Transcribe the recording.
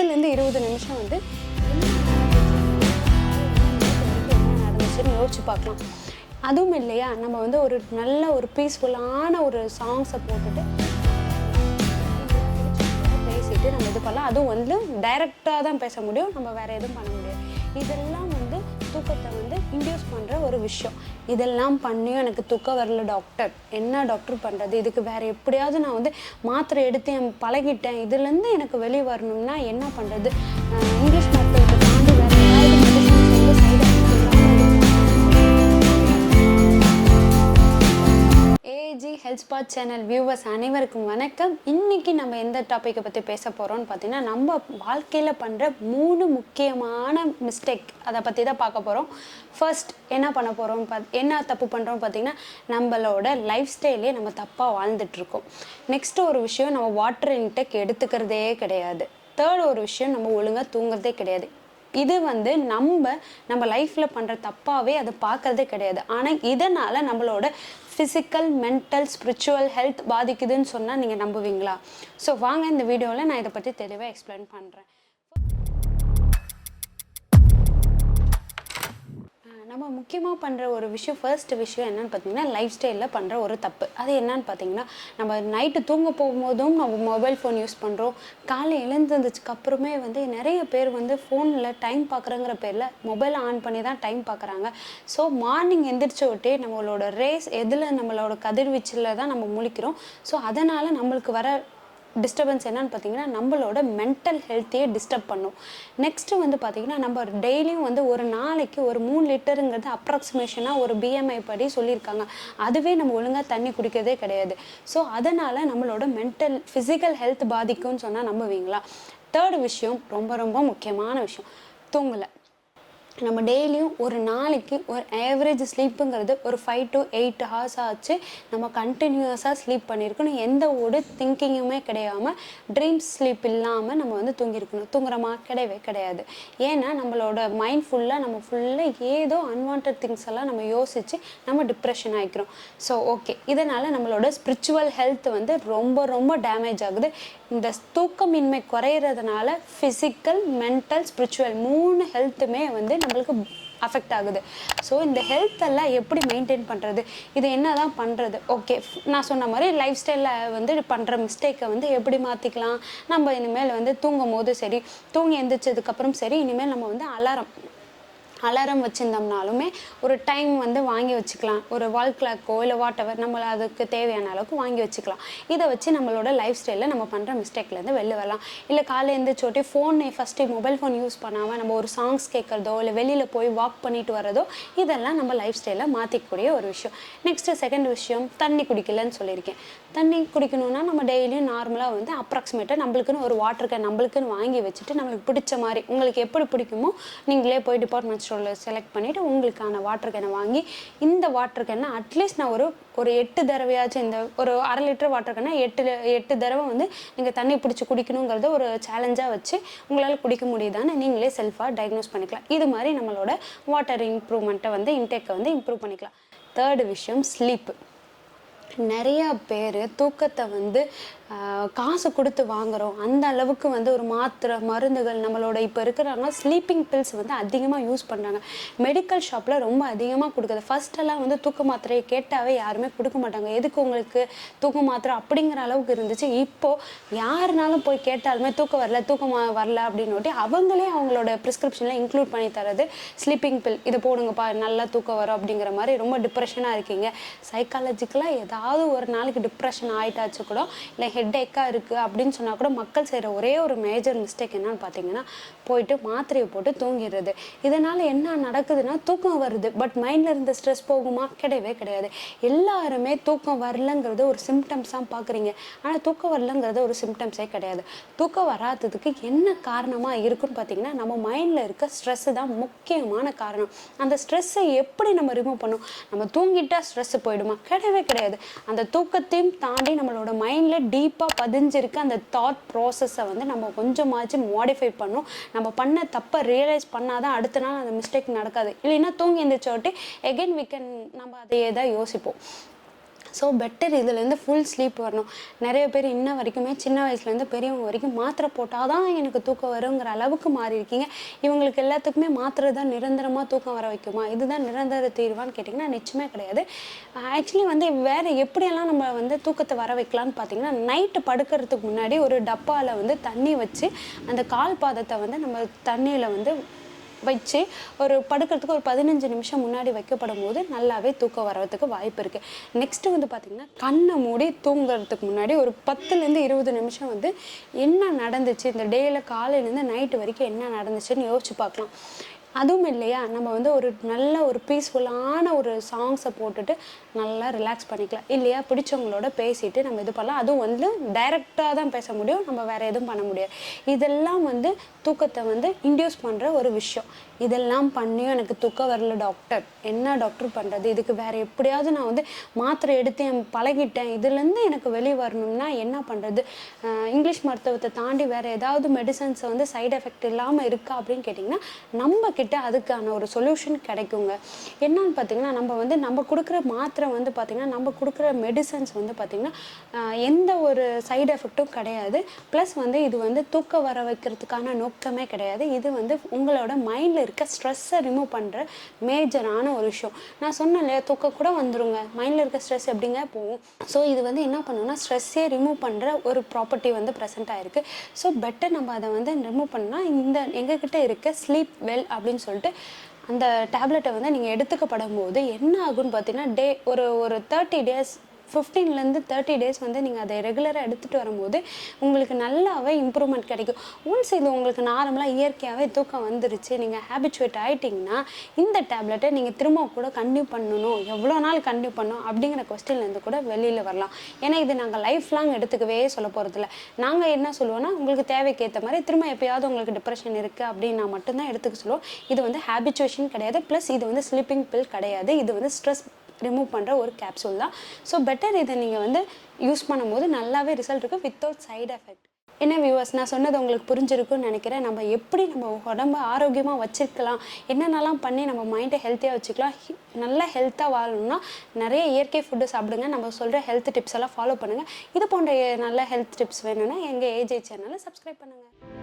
10லேருந்து 20 நிமிஷம் வந்து நடந்துச்சுன்னு யோசிச்சு பார்க்கலாம். அதுவும் இல்லையா, நம்ம வந்து ஒரு நல்ல ஒரு பீஸ்ஃபுல்லான ஒரு சாங்ஸை போட்டுட்டு பேசிட்டு நம்ம இது பண்ணலாம். அதுவும் வந்து டைரெக்டாக தான் பேச முடியும், நம்ம வேறு எதுவும் பண்ண முடியாது. இதெல்லாம் வந்து தூக்கத்தை வந்து இன்டியூஸ் பண்ணுற ஒரு விஷயம். இதெல்லாம் பண்ணியும் எனக்கு தூக்கம் வரல டாக்டர், என்ன டாக்டர் பண்ணுறது? இதுக்கு வேறு எப்படியாவது நான் வந்து மாத்திரை எடுத்து பழகிட்டேன், இதுலேருந்து எனக்கு வெளியே வரணும்னா என்ன பண்ணுறது? இங்கிலீஷ் மருத்துவத்தை தாண்டி வேறு ஏதாவது மெடிசன்ஸ் வந்து side AG health spot channel viewers அனைவருக்கும் வணக்கம். இன்றைக்கி நம்ம எந்த டாப்பிக்கை பற்றி பேச போகிறோம்னு பார்த்தீங்கன்னா, நம்ம வாழ்க்கையில் பண்ணுற 3 முக்கியமான மிஸ்டேக், அதை பற்றி தான் பார்க்க போகிறோம். ஃபர்ஸ்ட் என்ன பண்ண போகிறோம், என்ன தப்பு பண்ணுறோம் பார்த்தீங்கன்னா, நம்மளோட லைஃப் ஸ்டைலே நம்ம தப்பாக வாழ்ந்துட்டுருக்கோம். நெக்ஸ்ட் ஒரு விஷயம், நம்ம வாட்டர் இன்டேக் எடுத்துக்கிறதே கிடையாது. தேர்ட் ஒரு விஷயம், நம்ம ஒழுங்காக தூங்குறதே கிடையாது. இது வந்து நம்ம லைஃப்பில் பண்ணுற தப்பாகவே அதை பார்க்குறதே கிடையாது. ஆனால் இதனால் நம்மளோட ஃபிசிக்கல், மென்டல், ஸ்பிரிச்சுவல் ஹெல்த் பாதிக்குதுன்னு சொன்னால் நீங்கள் நம்புவீங்களா? ஸோ வாங்க இந்த வீடியோவில் நான் இதை பற்றி தெளிவாக எக்ஸ்பிளைன் பண்ணுறேன். நம்ம முக்கியமாக பண்ணுற ஒரு விஷயம், ஃபர்ஸ்ட் விஷயம் என்னென்னு பார்த்தீங்கன்னா, லைஃப் ஸ்டைலில் பண்ணுற ஒரு தப்பு. அது என்னன்னு பார்த்தீங்கன்னா, நம்ம நைட்டு தூங்க போகும்போதும் நம்ம மொபைல் ஃபோன் யூஸ் பண்ணுறோம். காலை எழுந்ததுக்கு அப்புறமே வந்து நிறைய பேர் வந்து ஃபோனில் டைம் பார்க்குறங்கிற பேரில் மொபைலை ஆன் பண்ணி தான் டைம் பார்க்குறாங்க. ஸோ மார்னிங் எந்திரிச்ச விட்டே நம்மளோட ரேஸ் எதில், நம்மளோட கதிர்வீச்சில் தான் நம்ம முழிக்கிறோம். ஸோ அதனால் நம்மளுக்கு வர டிஸ்டர்பன்ஸ் என்னன்னு பார்த்தீங்கன்னா, நம்மளோட மென்டல் ஹெல்த்தையே டிஸ்டர்ப் பண்ணும். நெக்ஸ்ட்டு வந்து பார்த்திங்கன்னா, நம்ம டெய்லியும் வந்து ஒரு நாளைக்கு ஒரு 3 லிட்டருங்கிறது அப்ராக்சிமேஷனாக ஒரு BMI படி சொல்லியிருக்காங்க. அதுவே நம்ம ஒழுங்காக தண்ணி குடிக்கிறதே கிடையாது. ஸோ அதனால் நம்மளோட மென்டல் ஃபிசிக்கல் ஹெல்த் பாதிக்கும்னு சொன்னால் நம்புவீங்களா? தேர்ட் விஷயம், ரொம்ப ரொம்ப முக்கியமான விஷயம், தூங்கலை. நம்ம டெய்லியும் ஒரு நாளைக்கு ஒரு ஆவரேஜ் ஸ்லீப்புங்கிறது ஒரு 5 to 8 hours ஆச்சு நம்ம கண்டினியூஸாக ஸ்லீப் பண்ணியிருக்கணும். எந்த ஒரு திங்கிங்குமே கிடையாமல், ட்ரீம்ஸ் ஸ்லீப் இல்லாமல் நம்ம வந்து தூங்கியிருக்கணும். தூங்குறோமா? கிடையவே கிடையாது. ஏன்னா நம்மளோட மைண்ட் ஃபுல்லாக ஏதோ அன்வான்ட் திங்ஸ் எல்லாம் நம்ம யோசித்து நம்ம டிப்ரெஷன் ஆகிக்கிறோம். ஸோ ஓகே, இதனால் நம்மளோட ஸ்பிரிச்சுவல் ஹெல்த் வந்து ரொம்ப ரொம்ப டேமேஜ் ஆகுது. இந்த தூக்கமின்மை குறையிறதுனால ஃபிசிக்கல், மென்டல், ஸ்பிரிச்சுவல் 3 ஹெல்த்துமே வந்து நம்மளுக்கு அஃபெக்ட் ஆகுது. ஸோ இந்த ஹெல்த்தெல்லாம் எப்படி மெயின்டைன் பண்ணுறது, இது என்ன தான் பண்ணுறது? ஓகே, நான் சொன்ன மாதிரி லைஃப் ஸ்டைலில் வந்து பண்ணுற மிஸ்டேக்கை வந்து எப்படி மாற்றிக்கலாம்? நம்ம இனிமேல் வந்து தூங்கும் போது சரி, தூங்கி எழுந்திரிச்சதுக்கப்புறம் சரி, இனிமேல் நம்ம வந்து அலாரம் வச்சுருந்தோம்னாலுமே ஒரு டைம் வந்து வாங்கி வச்சுக்கலாம். ஒரு வால் கிளாக்கோ இல்லை வாட்டவர் நம்ம அதுக்கு தேவையான அளவுக்கு வாங்கி வச்சுக்கலாம். இதை வச்சு நம்மளோட லைஃப் ஸ்டைலில் நம்ம பண்ணுற மிஸ்டேக்லேருந்து வெளில வரலாம். இல்லை காலையில் எழுந்திரிச்சோட்டே ஃபஸ்ட்டு மொபைல் ஃபோன் யூஸ் பண்ணாமல் நம்ம ஒரு சாங்ஸ் கேட்குறதோ இல்லை வெளியில் போய் வாக் பண்ணிட்டு வரதோ, இதெல்லாம் நம்ம லைஃப் ஸ்டைலில் மாற்றிக்கக்கூடிய ஒரு விஷயம். நெக்ஸ்ட்டு செகண்ட் விஷயம், தண்ணி குடிக்கலன்னு சொல்லியிருக்கேன். தண்ணி குடிக்கணும்னா நம்ம டெய்லியும் நார்மலாக வந்து அப்ராக்சிமேட்டாக நம்மளுக்குன்னு ஒரு வாட்டர் கேன் நம்மளுக்குன்னு வாங்கி வச்சுட்டு, நம்மளுக்கு பிடிச்ச மாதிரி உங்களுக்கு எப்படி பிடிக்குமோ நீங்களே போய் டிபார்ட்மெண்ட் ஸ்டோரில் செலக்ட் பண்ணிவிட்டு உங்களுக்கான வாட்டர் கேனை வாங்கி, இந்த வாட்டர் கேனை அட்லீஸ்ட் நான் ஒரு 8 தடவையாச்சும், இந்த ஒரு 1/2 லிட்டர் வாட்டர் கேனை 8 தடவை வந்து நீங்கள் தண்ணி பிடிச்சி குடிக்கணுங்கிறத ஒரு சேலஞ்சாக வச்சு உங்களால் குடிக்க முடியுதான்னு நீங்களே செல்ஃபாக டயக்னோஸ் பண்ணிக்கலாம். இது மாதிரி நம்மளோட வாட்டர் இம்ப்ரூவ்மெண்ட்டை வந்து இன்டேக்கை வந்து இம்ப்ரூவ் பண்ணிக்கலாம். தேர்டு விஷயம், ஸ்லீப்பு. நிறையா பேர் தூக்கத்தை வந்து காசு கொடுத்து வாங்குகிறோம். அந்த அளவுக்கு வந்து ஒரு மாத்திரை மருந்துகள் நம்மளோட இப்போ இருக்கிறாங்க ஸ்லீப்பிங் பில்ஸ் வந்து அதிகமாக யூஸ் பண்ணுறாங்க. மெடிக்கல் ஷாப்பில் ரொம்ப அதிகமாக கொடுக்குது. ஃபஸ்ட்டெல்லாம் வந்து தூக்க மாத்திரையை கேட்டாவே யாருமே கொடுக்க மாட்டாங்க. எதுக்கு உங்களுக்கு தூக்க மாத்திரை அப்படிங்கிற அளவுக்கு இருந்துச்சு. இப்போது யாருனாலும் போய் கேட்டாலுமே தூக்கம் வரல அப்படின்னு அவங்களே அவங்களோட ப்ரிஸ்கிரிப்ஷனில் இன்க்ளூட் பண்ணி தரது ஸ்லீப்பிங் பில். இதை போடுங்கப்பா, நல்லா தூக்கம் வரும் அப்படிங்கிற மாதிரி. ரொம்ப டிப்ரெஷனாக இருக்கீங்க, சைக்காலஜிக்கலாக ஏதாவது ஒரு நாளைக்கு டிப்ரெஷன் ஆகிட்டாச்சு கூட, இல்லை ஹெட்டேக்காக இருக்குது அப்படின்னு சொன்னால் கூட மக்கள் செய்கிற ஒரே ஒரு மேஜர் மிஸ்டேக் என்னன்னு பார்த்தீங்கன்னா, போயிட்டு மாத்திரையை போட்டு தூங்கிடுறது. இதனால் என்ன நடக்குதுன்னா, தூக்கம் வருது, பட் மைண்டில் இருந்த ஸ்ட்ரெஸ் போகுமா? கிடையவே கிடையாது. எல்லாருமே தூக்கம் வரலங்கிறது ஒரு சிம்டம்ஸாக பார்க்குறீங்க. ஆனால் தூக்கம் வரலங்கிறது ஒரு சிம்டம்ஸே கிடையாது. தூக்கம் வராததுக்கு என்ன காரணமாக இருக்குன்னு பார்த்தீங்கன்னா, நம்ம மைண்டில் இருக்க ஸ்ட்ரெஸ்ஸு தான் முக்கியமான காரணம். அந்த ஸ்ட்ரெஸ்ஸை எப்படி நம்ம ரிமூவ் பண்ணணும்? நம்ம தூங்கிட்டா ஸ்ட்ரெஸ்ஸு போயிடுமா? கிடையவே கிடையாது. அந்த தூக்கத்தையும் தாண்டி நம்மளோட மைண்டில் டீப்பாக பதிஞ்சிருக்க அந்த தாட் ப்ராசஸை வந்து நம்ம கொஞ்சமாச்சும் மாடிஃபை பண்ணணும். நம்ம பண்ண தப்பை ரியலைஸ் பண்ணால் தான் அடுத்த நாள் அந்த மிஸ்டேக் நடக்காது. இல்லைன்னா தூங்கி எழுந்திரிச்சோட்டி எகெயின் நம்ம அதையே தான் யோசிப்போம். ஸோ பெட்டர் இதுலேருந்து ஃபுல் ஸ்லீப் வரணும். நிறைய பேர் இன்ன வரைக்குமே சின்ன வயசுலேருந்து பெரியவங்க வரைக்கும் மாத்திரை போட்டால் தான் எனக்கு தூக்கம் வருங்கிற அளவுக்கு மாறி இருக்கீங்க. இவங்களுக்கு எல்லாத்துக்குமே மாத்திரை தான் நிரந்தரமாக தூக்கம் வர வைக்குமா, இதுதான் நிரந்தர தீர்வான்னு கேட்டிங்கன்னா நிச்சயமே கிடையாது. ஆக்சுவலி வேறு எப்படியெல்லாம் நம்ம தூக்கத்தை வர வைக்கலான்னு பார்த்தீங்கன்னா, நைட்டு படுக்கிறதுக்கு முன்னாடி ஒரு டப்பாவில் தண்ணி வச்சு அந்த கால் பாதத்தை நம்ம தண்ணியில் வச்சு ஒரு படுக்கிறதுக்கு ஒரு 15 நிமிஷம் முன்னாடி வைக்கப்படும் போது நல்லாவே தூக்கம் வர்றதுக்கு வாய்ப்பு இருக்குது. நெக்ஸ்ட்டு பார்த்திங்கன்னா, கண்ணை மூடி தூங்குறதுக்கு முன்னாடி ஒரு 10லேருந்து 20 நிமிஷம் என்ன நடந்துச்சு இந்த டேயில் காலையிலேருந்து நைட்டு வரைக்கும் என்ன நடந்துச்சுன்னு யோசிச்சு பார்க்கலாம். அதுவும் இல்லையா, நம்ம ஒரு நல்ல ஒரு பீஸ்ஃபுல்லான ஒரு சாங்ஸை போட்டுட்டு நல்லா ரிலாக்ஸ் பண்ணிக்கலாம். இல்லையா, பிடிச்சவங்களோட பேசிட்டு நம்ம இது பண்ணலாம். அதுவும் டைரெக்டாக தான் பேச முடியும், நம்ம வேறு எதுவும் பண்ண முடியாது. இதெல்லாம் தூக்கத்தை இன்டியூஸ் பண்ணுற ஒரு விஷயம். இதெல்லாம் பண்ணியும் எனக்கு தூக்கம் வரல டாக்டர், என்ன டாக்டர் பண்ணுறது, இதுக்கு வேறு எப்படியாவது நான் மாத்திரை எடுத்து பழகிட்டேன், இதுலேருந்து எனக்கு வெளியே வரணும்னா என்ன பண்ணுறது, இங்கிலீஷ் மருத்துவத்தை தாண்டி வேறு ஏதாவது மெடிசன்ஸை சைடு எஃபெக்ட் இல்லாமல் இருக்கா அப்படின்னு கேட்டிங்கன்னா, நம்ம கிட்ட அதுக்கான ஒரு சொல்யூஷன் கிடைக்குங்க. என்னன்னு பார்த்தீங்கன்னா, நம்ம கொடுக்குற மாத்திரை பார்த்திங்கன்னா, நம்ம கொடுக்குற மெடிசன்ஸ் பார்த்திங்கன்னா எந்த ஒரு சைடு எஃபெக்ட்டும் கிடையாது. ப்ளஸ் இது தூக்கம் வர வைக்கிறதுக்கான நோக்கமே கிடையாது. இது உங்களோட மைண்டில் இருக்க ஸ்ட்ரெஸ்ஸை ரிமூவ் பண்ணுற மேஜரான ஒரு விஷயம். நான் சொன்னேன் இல்லையா, தூக்கம் கூட வந்துருங்க, மைண்டில் இருக்க ஸ்ட்ரெஸ் எப்படிங்க போகும். ஸோ இது என்ன பண்ணுன்னா, ஸ்ட்ரெஸ்ஸே ரிமூவ் பண்ணுற ஒரு ப்ராப்பர்ட்டி ப்ரெசென்ட் ஆகிருக்கு. ஸோ பெட்டர் நம்ம அதை ரிமூவ் பண்ணால் எங்ககிட்ட இருக்க ஸ்லீப் வெல் அப்படின்னு சொல்லிட்டு அந்த டேப்லெட்டை நீங்கள் எடுத்துக்கப்படும் போது என்ன ஆகுன்னு பார்த்தீங்கன்னா, ஒரு 30 டேஸ் 15லேருந்து 30 டேஸ் நீங்கள் அதை ரெகுலராக எடுத்துகிட்டு வரும்போது உங்களுக்கு நல்லாவே இம்ப்ரூவ்மெண்ட் கிடைக்கும். ஒன்ஸ் இது உங்களுக்கு நார்மலாக இயற்கையாகவே தூக்கம் வந்துருச்சு, நீங்கள் ஹேபிச்சுவேட் ஆகிட்டிங்கன்னா இந்த டேப்லெட்டை நீங்கள் திரும்ப கூட கண்டினியூ பண்ணணும், எவ்வளோ நாள் கண்டினியூ பண்ணணும் அப்படிங்கிற கொஸ்டின்லேருந்து கூட வெளியில் வரலாம். ஏன்னா இது நாங்கள் லைஃப் லாங் எடுத்துக்கவே சொல்ல போகிறதில்ல. நாங்கள் என்ன சொல்லுவோன்னா, உங்களுக்கு தேவைக்கு ஏற்ற மாதிரி திரும்ப எப்போயாவது உங்களுக்கு டிப்ரெஷன் இருக்குது அப்படின்னா மட்டும்தான் எடுத்துக்க சொல்லுவோம். இது ஹேபிச்சுவேஷன் கிடையாது, ப்ளஸ் இது ஸ்லீப்பிங் பில் கிடையாது. இது ஸ்ட்ரெஸ் ரிமூவ் பண்ணுற ஒரு கேப்சூல் தான். ஸோ பெட்டர் இதை நீங்கள் யூஸ் பண்ணும்போது நல்லாவே ரிசல்ட் இருக்குது வித்தவுட் சைடு எஃபெக்ட். என்ன வியூவர்ஸ், நான் சொன்னது உங்களுக்கு புரிஞ்சிருக்குன்னு நினைக்கிறேன். நம்ம எப்படி நம்ம உடம்பை ஆரோக்கியமாக வச்சுருக்கலாம், என்னென்னலாம் பண்ணி நம்ம மைண்டை ஹெல்த்தியாக வச்சுக்கலாம், நல்லா ஹெல்த்தாக வாழணும்னா நிறைய இயற்கை ஃபுட்டு சாப்பிடுங்க. நம்ம சொல்கிற ஹெல்த் டிப்ஸ் எல்லாம் ஃபாலோ பண்ணுங்கள். இது போன்ற நல்ல ஹெல்த் டிப்ஸ் வேணும்னா எங்கள் ஏஜே சேனலை சப்ஸ்கிரைப் பண்ணுங்கள்.